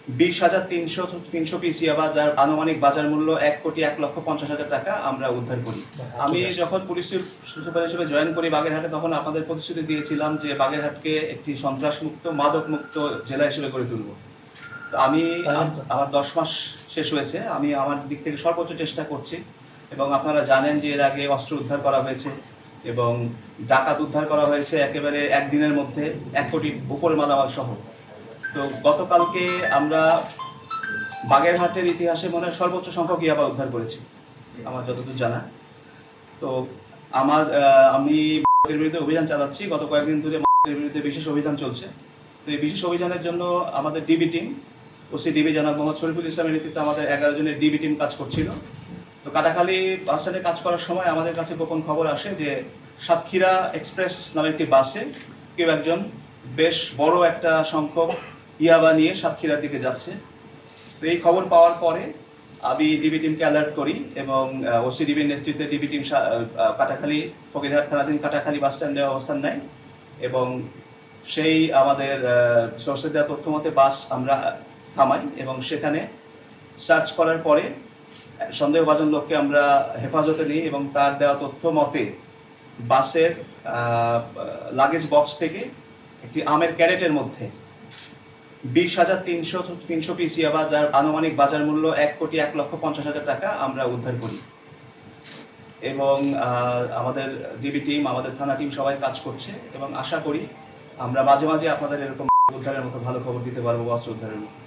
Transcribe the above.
20,300 piece ইয়াবা, যার আনুমানিক বাজার মূল্য 1,01,50,000 টাকা আমরা উদ্ধার করি। আমি যখন পুলিশ সুপার হিসেবে জয়েন করি বাগেরহাটে, তখন আপনাদের প্রতিশ্রুতি দিয়েছিলাম যে বাগেরহাটকে একটি সন্ত্রাসমুক্ত মাদকমুক্ত জেলা হিসেবে গড়ে তুলব। তো আমি আমার 10 মাস শেষ হয়েছে, আমি আমার দিক থেকে সর্বোচ্চ চেষ্টা করছি। এবং আপনারা জানেন যে এর আগে অস্ত্র উদ্ধার করা হয়েছে এবং ডাকাত উদ্ধার করা হয়েছে একেবারে একদিনের মধ্যে 1 কোটির উপরে মালামাল সহ। তো গতকালকে আমরা বাগেরহাটের ইতিহাসে মনে হয় সর্বোচ্চ সংখ্যক ইয়াবা উদ্ধার করেছি আমার যতদূর জানা। তো আমি এর বিরুদ্ধে অভিযান চালাচ্ছি, গত কয়েকদিন ধরে এর বিরুদ্ধে বিশেষ অভিযান চলছে। তো এই বিশেষ অভিযানের জন্য আমাদের ডিবি টিম, ওসি ডিবি জনাব মোহাম্মদ শরীফুল ইসলামের নেতৃত্বে আমাদের 11 জনের ডিবি টিম কাজ করছিল। তো কাটাখালী বাস স্ট্যান্ডে কাজ করার সময় আমাদের কাছে গোপন খবর আসে যে সাতক্ষীরা এক্সপ্রেস নামে একটি বাসে কেউ একজন বেশ বড় একটা সংখ্যক ইয়াবা নিয়ে সাতক্ষীরার দিকে যাচ্ছে। তো এই খবর পাওয়ার পরে আমি ডিবি টিমকে অ্যালার্ট করি এবং ওসি ডিবির নেতৃত্বে ডিবি টিম কাটাখালী ফকিরহাট থানাধীন কাটাখালী বাস স্ট্যান্ডে অবস্থান নেয় এবং সেই আমাদের সোর্সের দেওয়া তথ্য মতে বাস আমরা থামাই এবং সেখানে সার্চ করার পরে সন্দেহভাজন লোককে আমরা হেফাজতে নিই এবং তার দেওয়া তথ্য মতে বাসের লাগেজ বক্স থেকে একটি আমের ক্যারেটের মধ্যে 20,300 পিস ইয়াবা, যার আনুমানিক বাজার মূল্য 1,01,50,000 টাকা আমরা উদ্ধার করি। এবং আমাদের ডিবি টিম, আমাদের থানা টিম সবাই কাজ করছে এবং আশা করি আমরা মাঝে মাঝে আপনাদের এরকম উদ্ধারের মতো ভালো খবর দিতে পারবো, অস্ত্র উদ্ধারের মতো।